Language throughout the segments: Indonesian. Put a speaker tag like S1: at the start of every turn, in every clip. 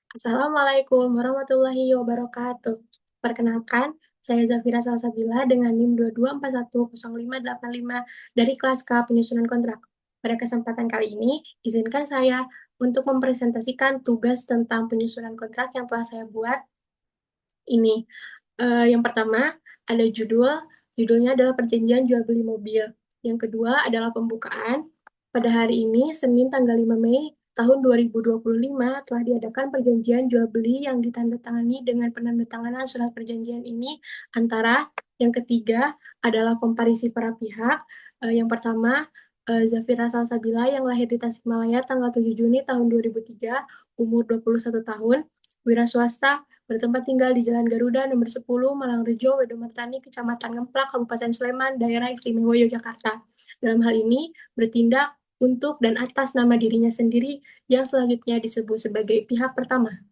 S1: Assalamualaikum warahmatullahi wabarakatuh. Perkenalkan, saya Zafira Salsabila dengan NIM 22410585 dari kelas K Penyusunan Kontrak. Pada kesempatan kali ini, izinkan saya untuk mempresentasikan tugas tentang penyusunan kontrak yang telah saya buat ini. Yang pertama, ada judulnya adalah perjanjian jual beli mobil. Yang kedua adalah pembukaan. Pada hari ini, Senin tanggal 5 Mei tahun 2025, telah diadakan perjanjian jual beli yang ditandatangani dengan penandatanganan surat perjanjian ini antara yang ketiga adalah komparisi para pihak. Yang pertama, Zafira Salsabila yang lahir di Tasikmalaya tanggal 7 Juni tahun 2003, umur 21 tahun, wira swasta, bertempat tinggal di Jalan Garuda nomor 10, Malangrejo, Wedomartani, Kecamatan Ngemplak, Kabupaten Sleman, Daerah Istimewa Yogyakarta. Dalam hal ini, bertindak untuk dan atas nama dirinya sendiri yang selanjutnya disebut sebagai pihak pertama.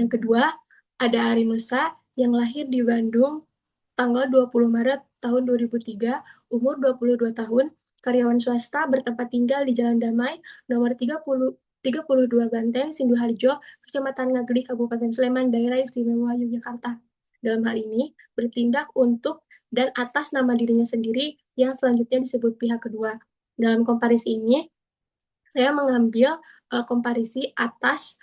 S1: Yang kedua, ada Ari Nusa yang lahir di Bandung tanggal 20 Maret tahun 2003, umur 22 tahun, karyawan swasta bertempat tinggal di Jalan Damai, nomor 32 Banteng, Sinduharjo, Kecamatan Ngagli, Kabupaten Sleman, Daerah Istimewa Yogyakarta. Dalam hal ini, bertindak untuk dan atas nama dirinya sendiri yang selanjutnya disebut pihak kedua. Dalam komparisi ini, saya mengambil komparisi atas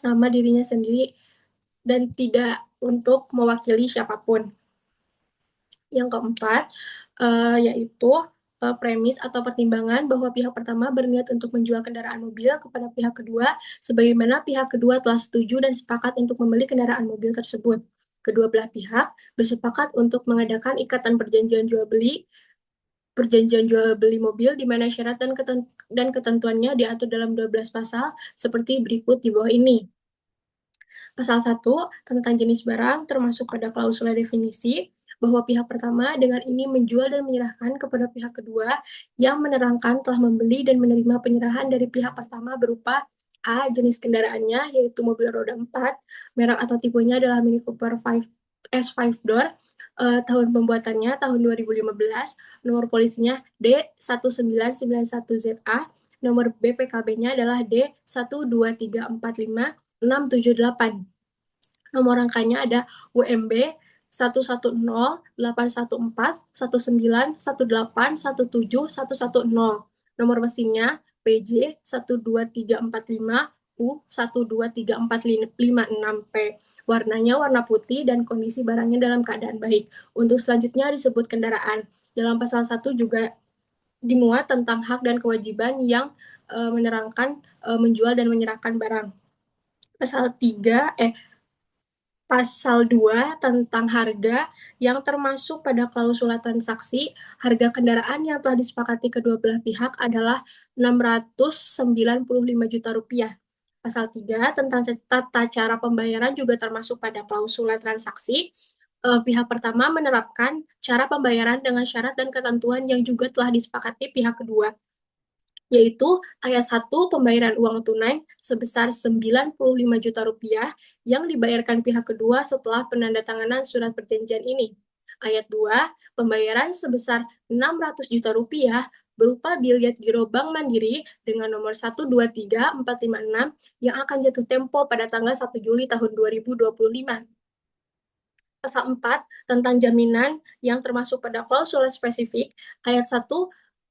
S1: nama dirinya sendiri dan tidak untuk mewakili siapapun. Yang keempat, yaitu premis atau pertimbangan bahwa pihak pertama berniat untuk menjual kendaraan mobil kepada pihak kedua, sebagaimana pihak kedua telah setuju dan sepakat untuk membeli kendaraan mobil tersebut. Kedua belah pihak bersepakat untuk mengadakan ikatan perjanjian jual beli mobil di mana syarat dan ketentuannya diatur dalam 12 pasal seperti berikut di bawah ini. Pasal 1 tentang jenis barang termasuk pada klausula definisi bahwa pihak pertama dengan ini menjual dan menyerahkan kepada pihak kedua yang menerangkan telah membeli dan menerima penyerahan dari pihak pertama berupa A. Jenis kendaraannya, yaitu mobil roda 4, merek atau tipenya adalah Mini Cooper S5 door, tahun pembuatannya tahun 2015, nomor polisinya D1991ZA, nomor BPKB-nya adalah D12345 678. Nomor rangkanya ada UMB 11081419191717110. Nomor mesinnya PJ 12345 U1234556P. Warnanya warna putih dan kondisi barangnya dalam keadaan baik. Untuk selanjutnya disebut kendaraan. Dalam pasal 1 juga dimuat tentang hak dan kewajiban yang menerangkan menjual dan menyerahkan barang. Pasal 2 tentang harga yang termasuk pada klausula transaksi, harga kendaraan yang telah disepakati kedua belah pihak adalah Rp695 juta. Pasal 3 tentang tata cara pembayaran juga termasuk pada klausula transaksi. Pihak pertama menerapkan cara pembayaran dengan syarat dan ketentuan yang juga telah disepakati pihak kedua, yaitu ayat 1 pembayaran uang tunai sebesar Rp95 juta yang dibayarkan pihak kedua setelah penandatanganan surat perjanjian ini. Ayat 2 pembayaran sebesar Rp600 juta berupa bilet giro Bank Mandiri dengan nomor 123456 yang akan jatuh tempo pada tanggal 1 Juli tahun 2025. Pasal 4 tentang jaminan yang termasuk pada klausula spesifik, ayat 1,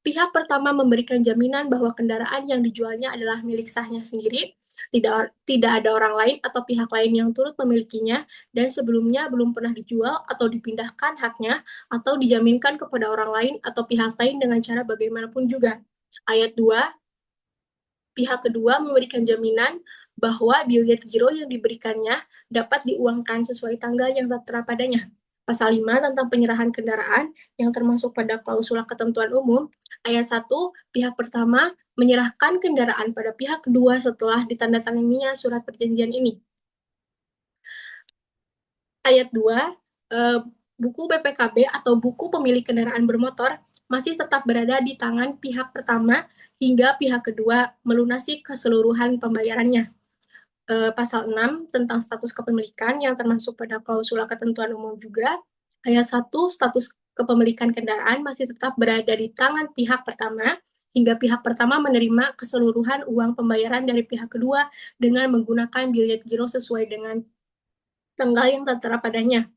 S1: pihak pertama memberikan jaminan bahwa kendaraan yang dijualnya adalah milik sahnya sendiri, tidak ada orang lain atau pihak lain yang turut memilikinya, dan sebelumnya belum pernah dijual atau dipindahkan haknya, atau dijaminkan kepada orang lain atau pihak lain dengan cara bagaimanapun juga. Ayat 2, pihak kedua memberikan jaminan bahwa bilet giro yang diberikannya dapat diuangkan sesuai tanggal yang tertera padanya. Pasal 5 tentang penyerahan kendaraan yang termasuk pada klausula ketentuan umum, ayat 1, pihak pertama menyerahkan kendaraan pada pihak kedua setelah ditandatanganinya surat perjanjian ini. Ayat 2, buku BPKB atau buku pemilik kendaraan bermotor masih tetap berada di tangan pihak pertama hingga pihak kedua melunasi keseluruhan pembayarannya. Pasal 6 tentang status kepemilikan yang termasuk pada klausula ketentuan umum juga. Ayat 1, status kepemilikan kendaraan masih tetap berada di tangan pihak pertama hingga pihak pertama menerima keseluruhan uang pembayaran dari pihak kedua dengan menggunakan bilet giro sesuai dengan tanggal yang tertera padanya.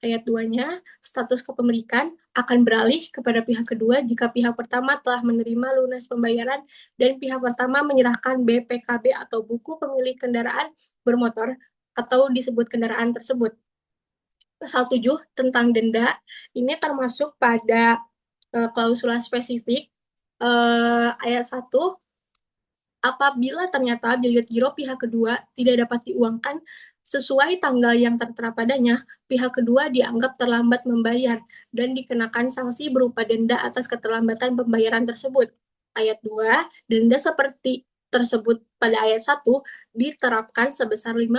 S1: Ayat 2-nya, status kepemilikan akan beralih kepada pihak kedua jika pihak pertama telah menerima lunas pembayaran dan pihak pertama menyerahkan BPKB atau buku pemilik kendaraan bermotor atau disebut kendaraan tersebut. Pasal 7 tentang denda, ini termasuk pada klausula spesifik ayat 1, apabila ternyata bilet giro pihak kedua tidak dapat diuangkan sesuai tanggal yang tertera padanya, pihak kedua dianggap terlambat membayar dan dikenakan sanksi berupa denda atas keterlambatan pembayaran tersebut. Ayat 2, denda seperti tersebut pada ayat 1 diterapkan sebesar 15%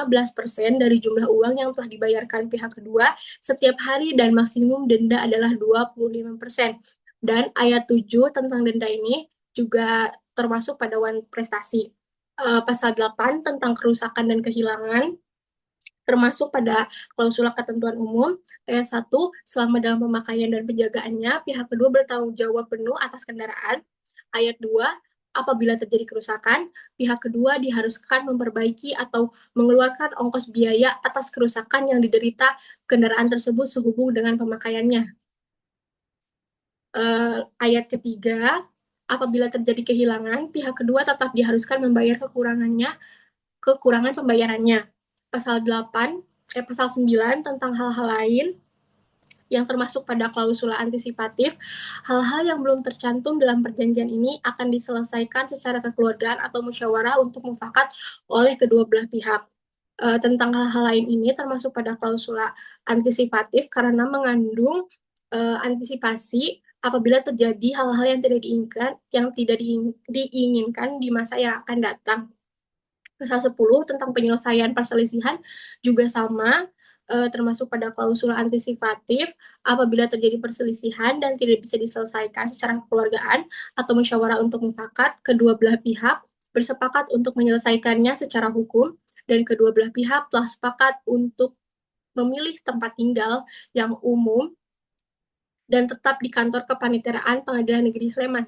S1: dari jumlah uang yang telah dibayarkan pihak kedua setiap hari dan maksimum denda adalah 25%. Dan ayat 7 tentang denda ini juga termasuk pada prestasi. Pasal 8 tentang kerusakan dan kehilangan, termasuk pada klausula ketentuan umum. Ayat 1, selama dalam pemakaian dan penjagaannya, pihak kedua bertanggung jawab penuh atas kendaraan. Ayat 2, apabila terjadi kerusakan, pihak kedua diharuskan memperbaiki atau mengeluarkan ongkos biaya atas kerusakan yang diderita kendaraan tersebut sehubung dengan pemakaiannya. Ayat ketiga, apabila terjadi kehilangan, pihak kedua tetap diharuskan membayar kekurangan pembayarannya. Pasal 9 tentang hal-hal lain yang termasuk pada klausula antisipatif, hal-hal yang belum tercantum dalam perjanjian ini akan diselesaikan secara kekeluargaan atau musyawarah untuk mufakat oleh kedua belah pihak. Tentang hal-hal lain ini termasuk pada klausula antisipatif karena mengandung antisipasi apabila terjadi hal-hal yang tidak diinginkan di masa yang akan datang. Pasal 10 tentang penyelesaian perselisihan juga sama, termasuk pada klausula antisipatif apabila terjadi perselisihan dan tidak bisa diselesaikan secara kekeluargaan atau musyawarah untuk mufakat, kedua belah pihak bersepakat untuk menyelesaikannya secara hukum dan kedua belah pihak telah sepakat untuk memilih tempat tinggal yang umum dan tetap di kantor kepaniteraan Pengadilan Negeri Sleman.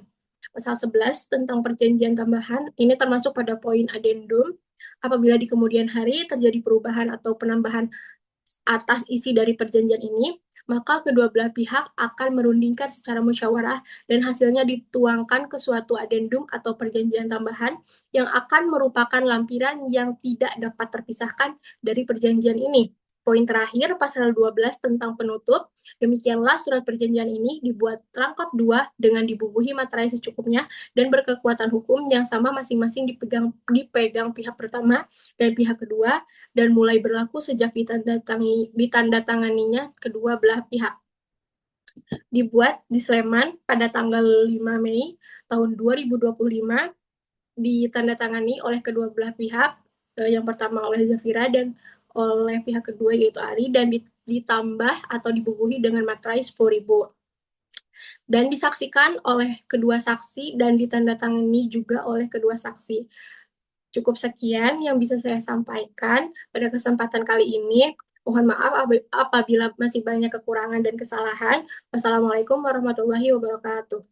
S1: Pasal 11 tentang perjanjian tambahan, ini termasuk pada poin adendum. Apabila di kemudian hari terjadi perubahan atau penambahan atas isi dari perjanjian ini, maka kedua belah pihak akan merundingkan secara musyawarah dan hasilnya dituangkan ke suatu adendum atau perjanjian tambahan yang akan merupakan lampiran yang tidak dapat terpisahkan dari perjanjian ini. Poin terakhir, pasal 12 tentang penutup. Demikianlah surat perjanjian ini dibuat rangkap dua dengan dibubuhi materai secukupnya dan berkekuatan hukum yang sama masing-masing dipegang pihak pertama dan pihak kedua dan mulai berlaku sejak ditandatanganinya kedua belah pihak. Dibuat di Sleman pada tanggal 5 Mei tahun 2025, ditandatangani oleh kedua belah pihak, yang pertama oleh Zafira dan oleh pihak kedua yaitu Ari, dan ditambah atau dibubuhi dengan materai 10.000 dan disaksikan oleh kedua saksi dan ditandatangani juga oleh kedua saksi. Cukup sekian yang bisa saya sampaikan pada kesempatan kali ini. Mohon maaf apabila masih banyak kekurangan dan kesalahan. Wassalamualaikum warahmatullahi wabarakatuh.